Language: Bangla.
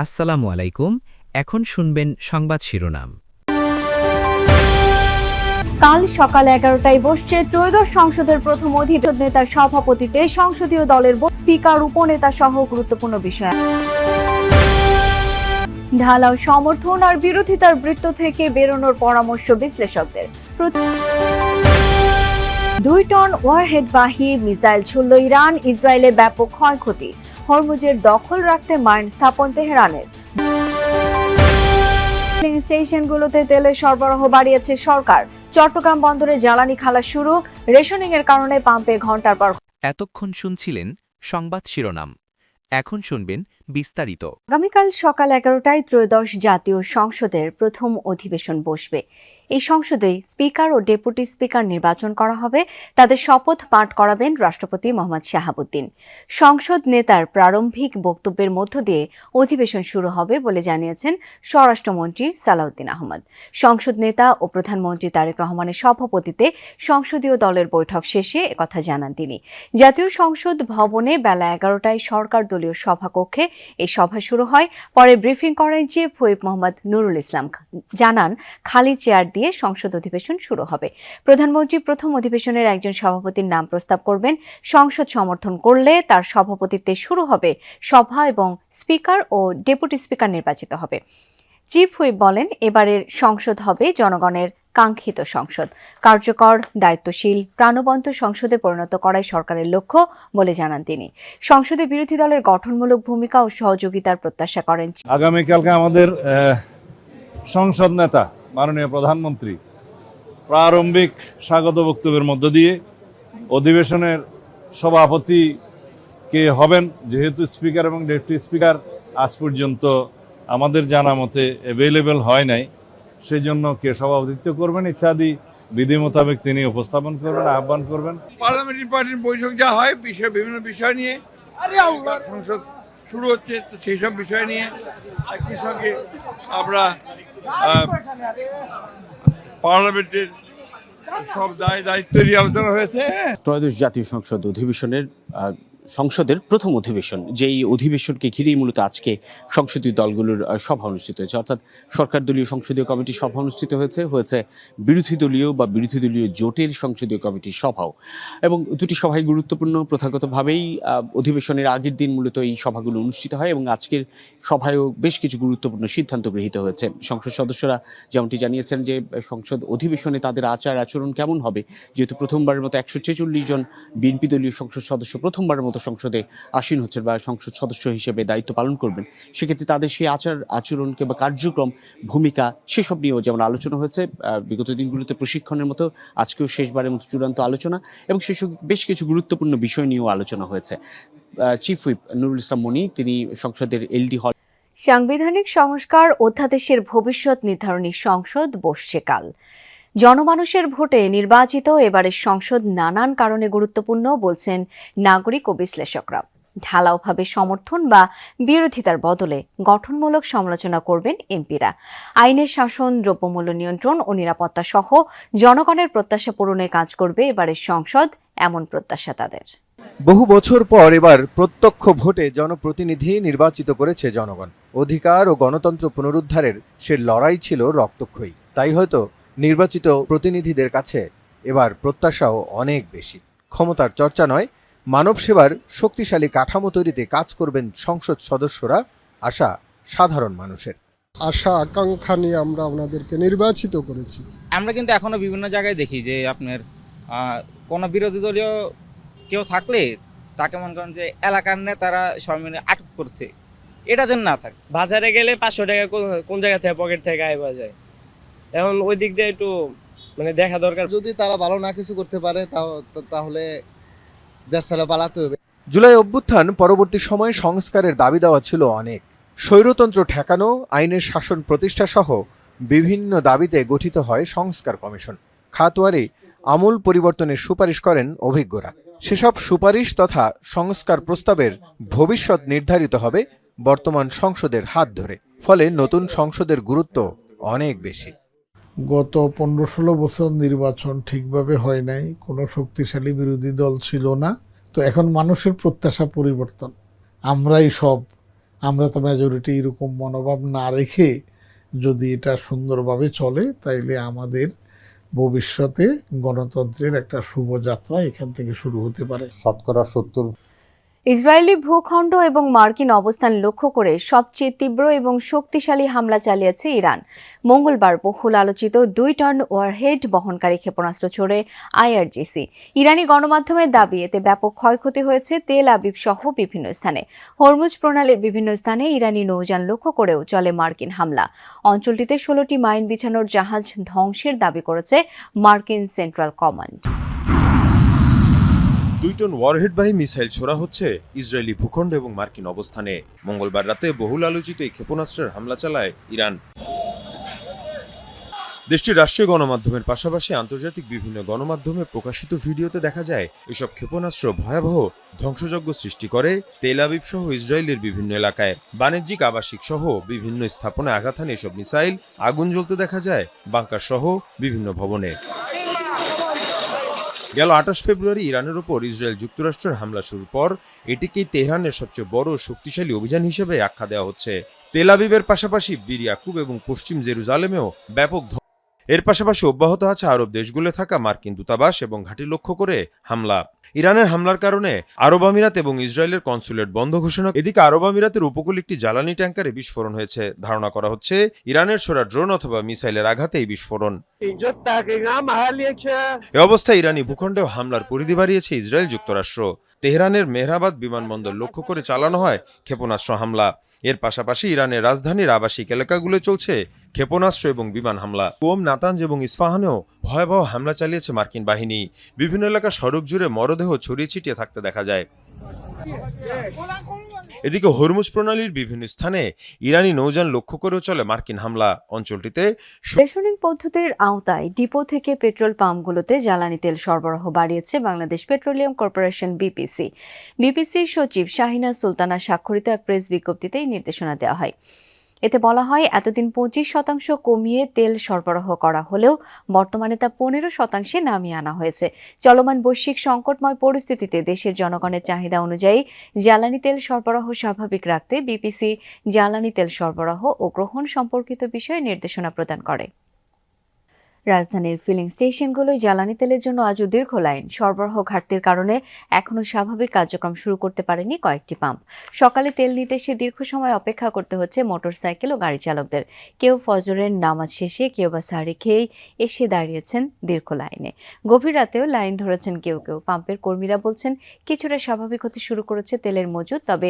আসসালামু আলাইকুম। এখন শুনবেন সংবাদ শিরোনাম। কাল সকাল 11টায় বসছে ত্রয়োদশ সংসদের প্রথম অধিবেশন। নেতার সভাপতিত্বে সংসদীয় দলের স্পিকার, উপনেতা সহ গুরুত্বপূর্ণ বিষয়। ঢালাও সমর্থন আর বিরোধিতার বৃত্ত থেকে বেরোনোর পরামর্শ বিশ্লেষকদের। 2 টন ওয়ারহেডবাহী মিসাইল ছুড়ল ইরান, ইসরায়েলে ব্যাপক ক্ষয়ক্ষতি। হরমুজের দখল রাখতে মাইন স্থাপন তেহরানের। স্টেশনগুলোতে তেলের সরবরাহ বাড়িয়েছে সরকার। চট্টগ্রাম বন্দরে জ্বালানি খালাস শুরু, রেশনিং এর কারণে পাম্পে ঘণ্টার পর। এতক্ষণ শুনছিলেন সংবাদ শিরোনাম। এখন শুনবেন বিস্তারিত। আগামীকাল সকাল 11টায় ত্রয়োদশ জাতীয় সংসদের প্রথম অধিবেশন বসবে। এই সংসদে স্পিকার ও ডেপুটি স্পিকার নির্বাচন করা হবে। তাদের শপথ পাঠ করাবেন রাষ্ট্রপতি মোহাম্মদ শাহাবুদ্দিন। সংসদ নেতার প্রারম্ভিক বক্তব্যের মধ্য দিয়ে অধিবেশন শুরু হবে বলে জানিয়েছেন স্বরাষ্ট্রমন্ত্রী সালাউদ্দিন আহমদ। সংসদ নেতা ও প্রধানমন্ত্রী তারেক রহমানের সভাপতিত্বে সংসদীয় দলের বৈঠক শেষে একথা জানান তিনি। জাতীয় সংসদ ভবনে বেলা 11টায় সরকার দলীয় সভাকক্ষে এই সভা শুরু হয়। পরে ব্রিফিং করেন চিফ হুইপ মোহাম্মদ নুরুল ইসলাম, জানান খালি চেয়ার দিয়ে সংসদ অধিবেশন শুরু হবে। প্রধানমন্ত্রী প্রথম অধিবেশনের একজন সভাপতির নাম প্রস্তাব করবেন। সংসদ সমর্থন করলে তার সভাপতিত্বে শুরু হবে সভা এবং স্পিকার ও ডেপুটি স্পিকার নির্বাচিত হবে। চিফ হুইপ বলেন, এবারের সংসদ হবে জনগণের কাঙ্ক্ষিত সংসদ। কার্যকর, দায়িত্বশীল, প্রাণবন্ত সংসদে পরিণত করাই সরকারের লক্ষ্য বলে জানান তিনি। সংসদে বিরোধী দলের গঠনমূলক ভূমিকা ও সহযোগিতার প্রত্যাশা করেন। আগামীকালকে আমাদের সংসদ নেতা মাননীয় প্রধানমন্ত্রী প্রারম্ভিক স্বাগত বক্তব্যের মধ্য দিয়ে অধিবেশনের সভাপতি কে হবেন। যেহেতু স্পিকার এবং ডেপুটি স্পিকার আজ পর্যন্ত আমাদের জানা মতে অ্যাভেলেবেল হয় নাই, সেই জন্য কে সভাপতিত্ব করবেন ইত্যাদি বিধি মোতাবেক তিনি উপস্থাপন করবেন, আহ্বান করবেন। পার্লামেন্টারি পার্টির বৈঠক যা হয় বিভিন্ন বিষয় নিয়ে সংসদ শুরু হচ্ছে, তো সেই সব বিষয় নিয়ে একই সঙ্গে আমরা পার্লামেন্টের সব দায়িত্ব নিয়ে আলোচনা হয়েছে। ত্রয়োদশ জাতীয় সংসদ অধিবেশনের সংসদের প্রথম অধিবেশন, যেই অধিবেশনকে ঘিরেই মূলত আজকে সংসদীয় দলগুলোর সভা অনুষ্ঠিত হয়েছে, অর্থাৎ সরকার দলীয় সংসদীয় কমিটির সভা অনুষ্ঠিত হয়েছে বিরোধী দলীয় জোটের সংসদীয় কমিটির সভাও, এবং দুটি সভাই গুরুত্বপূর্ণ। প্রথাগতভাবেই অধিবেশনের আগের দিন মূলত এই সভাগুলো অনুষ্ঠিত হয় এবং আজকের সভায়ও বেশ কিছু গুরুত্বপূর্ণ সিদ্ধান্ত গৃহীত হয়েছে। সংসদ সদস্যরা যেমনটি জানিয়েছেন যে সংসদ অধিবেশনে তাদের আচরণ কেমন হবে, যেহেতু প্রথমবারের মতো 146 জন বিএনপি দলীয় সংসদ সদস্য প্রথমবারের মতো সংসদে আসীন হচ্ছেন বা সংসদ সদস্য হিসেবে দায়িত্ব পালন করবেন, সেক্ষেত্রে তাদের সেই আচরণ কিংবা কার্যক্রম, ভূমিকা, সেসব নিয়েও যেমন আলোচনা হয়েছে। বিগত দিনগুলোতে প্রশিক্ষণের মতো আজকেও শেষবারের মতো চূড়ান্ত আলোচনা এবং সেসব বেশ কিছু গুরুত্বপূর্ণ বিষয় নিয়েও আলোচনা হয়েছে। চিফ হুইপ নুরুল ইসলাম মনি, তিনি সংসদের এলডি হল। সাংবিধানিক সংস্কার অধ্যাদেশের ভবিষ্যৎ নির্ধারণী সংসদ বসছে কাল। জনমানুষের ভোটে নির্বাচিত এবারের সংসদ নানান কারণে গুরুত্বপূর্ণ বলছেন নাগরিক ও বিশ্লেষকরা। ঢালাওভাবে সমর্থন বা বিরোধিতার বদলে গঠনমূলক সমালোচনা করবেন এমপিরা। আইনের শাসন, দ্রব্যমূল্য নিয়ন্ত্রণ ও নিরাপত্তা সহ জনগণের প্রত্যাশা পূরণে কাজ করবে এবারের সংসদ, এমন প্রত্যাশা তাদের। বহু বছর পর এবার প্রত্যক্ষ ভোটে জনপ্রতিনিধি নির্বাচিত করেছে জনগণ। অধিকার ও গণতন্ত্র পুনরুদ্ধারের সে লড়াই ছিল রক্তক্ষয়ী। তাই হয়তো নির্বাচিত প্রতিনিধিদের কাছে এবার প্রত্যাশাও অনেক বেশি। ক্ষমতার চর্চা নয়, মানব সেবার শক্তিশালী কাঠামো তৈরিতে কাজ করবেন সংসদ সদস্যরা, আশা সাধারণ মানুষের। আশা আকাঙ্ক্ষা নিয়ে আমরা ওনাদেরকে নির্বাচিত করেছি। আমরা কিন্তু এখনো বিভিন্ন জায়গায় দেখি যে আপনার কোনো বিরোধী দলীয় কেউ থাকলে তাকে মনে করেন যে এলাকার নেতারা সবাই মিলে আটক করছে, এটা যেন না থাকে। বাজারে গেলে 500 টাকা কোন জায়গা থেকে পকেট থেকে আইবা যায়, এখন ওই দিক দিয়ে একটু দেখা দরকার। যদি তারা ভালো না কিছু করতে পারে তাহলে দেশ ছাড়া পালাতে হবে। জুলাই অভ্যুত্থান পরবর্তী সময়ে সংস্কারের দাবি দেওয়া ছিল অনেক। স্বৈরতন্ত্র ঠেকানো, আইনের শাসন প্রতিষ্ঠা সহ বিভিন্ন দাবিতে গঠিত হয় সংস্কার কমিশন। খাতওয়ারি আমূল পরিবর্তনের সুপারিশ করেন অভিজ্ঞরা। সেসব সুপারিশ তথা সংস্কার প্রস্তাবের ভবিষ্যৎ নির্ধারিত হবে বর্তমান সংসদের হাত ধরে। ফলে নতুন সংসদের গুরুত্ব অনেক বেশি। গত 15-16 বছর নির্বাচন ঠিকভাবে হয় নাই, কোনো শক্তিশালী বিরোধী দল ছিল না। তো এখন মানুষের প্রত্যাশা পরিবর্তন, আমরাই সব, আমরা তো মেজরিটি এরকম মনোভাব না রেখে যদি এটা সুন্দরভাবে চলে তাইলে আমাদের ভবিষ্যতে গণতন্ত্রের একটা শুভযাত্রা এখান থেকে শুরু হতে পারে। শতকরা 70। ইসরায়েলি ভূখণ্ড এবং মার্কিন অবস্থান লক্ষ্য করে সবচেয়ে তীব্র এবং শক্তিশালী হামলা চালিয়েছে ইরান। মঙ্গলবার বহুল আলোচিত 2 টন ওয়ারহেড বহনকারী ক্ষেপণাস্ত্র ছোড়ে আইআরজিসি। ইরানি গণমাধ্যমের দাবি এতে ব্যাপক ক্ষয়ক্ষতি হয়েছে তেল আবিব সহ বিভিন্ন স্থানে। হরমুজ প্রণালীর বিভিন্ন স্থানে ইরানি নৌযান লক্ষ্য করেও চলে মার্কিন হামলা। অঞ্চলটিতে 16টি মাইন বিছানোর জাহাজ ধ্বংসের দাবি করেছে মার্কিন সেন্ট্রাল কমান্ড। 2 টন ওয়ারহেডবাহী মিসাইল ছোড়া হচ্ছে ইসরায়েলি ভূখণ্ড এবং মার্কিন অবস্থানে। মঙ্গলবার রাতে বহুল আলোচিত এই ক্ষেপণাস্ত্রের হামলা চালায় ইরান। দেশটির রাষ্ট্রীয় গণমাধ্যমের পাশাপাশি আন্তর্জাতিক বিভিন্ন গণমাধ্যমে প্রকাশিত ভিডিওতে দেখা যায় এসব ক্ষেপণাস্ত্র ভয়াবহ ধ্বংসযজ্ঞ সৃষ্টি করে তেল আবিব সহ ইসরায়েলের বিভিন্ন এলাকায়। বাণিজ্যিক, আবাসিক সহ বিভিন্ন স্থাপনায় আঘাত হানে এসব মিসাইল। আগুন জ্বলতে দেখা যায় বাংকার সহ বিভিন্ন ভবনে। গেল 28 ফেব্রুয়ারি ইরানের উপর ইসরায়েল যুক্তরাষ্ট্রের হামলা শুরুর পর এটিকেই তেহরানের সবচেয়ে বড় শক্তিশালী অভিযান হিসেবে আখ্যা দেওয়া হচ্ছে। তেল আবিবের পাশাপাশি বীর ইয়াকুব এবং পশ্চিম জেরুজালেমেও ব্যাপক এর পাশাপাশি অব্যাহত আছে আরব দেশগুলো থাকা মার্কিন দূতাবাস এবং ঘাঁটি লক্ষ্য করে হামলা। ইরানের হামলার কারণে আরব আমিরাত এবং ইসরায়েলের কনসুলেট বন্ধ ঘোষণা। এদিকে আরব আমিরাতের উপকূলে একটি জ্বালানি ট্যাঙ্কারে বিস্ফোরণ হয়েছে। ধারণা করা হচ্ছে ইরানের ছোড়া ড্রোন অথবা মিসাইলের আঘাতে এই বিস্ফোরণ। এ অবস্থায় ইরানি ভূখণ্ডেও হামলার পরিধি বাড়িয়েছে ইসরায়েল যুক্তরাষ্ট্র। তেহরানের মেহরাবাদ বিমানবন্দর লক্ষ্য করে চালানো হয় ক্ষেপণাস্ত্র হামলা। এর পাশাপাশি ইরানের রাজধানীর আবাসিক এলাকাগুলো চলছে ক্ষেপণাস্ত্র এবং বিমান হামলা। কোম, নাতানজ এবং ইস্পাহানেও ভয়াবহ হামলা চালিয়েছে মার্কিন বাহিনী। বিভিন্ন এলাকা সড়ক জুড়ে মরদেহ ছড়িয়ে ছিটিয়ে থাকতে দেখা যায়। এদিকে হরমুজ প্রণালীর বিভিন্ন স্থানে ইরানি নৌযান লক্ষ্য করেও চলে মার্কিন হামলা। অঞ্চলটিতে রেশনিং পদ্ধতির আওতায় ডিপো থেকে পেট্রোল পাম্পগুলোতে জ্বালানি তেল সরবরাহ বাড়িয়েছে বাংলাদেশ পেট্রোলিয়াম কর্পোরেশন বিপিসি। বিপিসির সচিব শাহিনা সুলতানা স্বাক্ষরিত এক প্রেস বিজ্ঞপ্তিতে এই নির্দেশনা দেওয়া হয়। এতে বলা হয়, এতদিন 25% কমিয়ে তেল সরবরাহ করা হলেও বর্তমানে তা 15% নামিয়ে আনা হয়েছে। চলমান বৈশ্বিক সংকটময় পরিস্থিতিতে দেশের জনগণের চাহিদা অনুযায়ী জ্বালানি তেল সরবরাহ স্বাভাবিক রাখতে বিপিসি জ্বালানি তেল সরবরাহ ও গ্রহণ সম্পর্কিত বিষয়ে নির্দেশনা প্রদান করে। রাজধানীর ফিলিং স্টেশনগুলোয় জ্বালানি তেলের জন্য আজও দীর্ঘ লাইন। সরবরাহ ঘাটতির কারণে এখনও স্বাভাবিক কার্যক্রম শুরু করতে পারেনি কয়েকটি পাম্প। সকালে তেল নিতে এসে দীর্ঘ সময় অপেক্ষা করতে হচ্ছে মোটরসাইকেল ও গাড়ি চালকদের। কেউ ফজরের নামাজ শেষে, কেউ বা সারি খেয়েই এসে দাঁড়িয়েছেন দীর্ঘ লাইনে। গভীর রাতেও লাইন ধরেছেন কেউ কেউ। পাম্পের কর্মীরা বলছেন কিছুটা স্বাভাবিক হতে শুরু করেছে তেলের মজুদ, তবে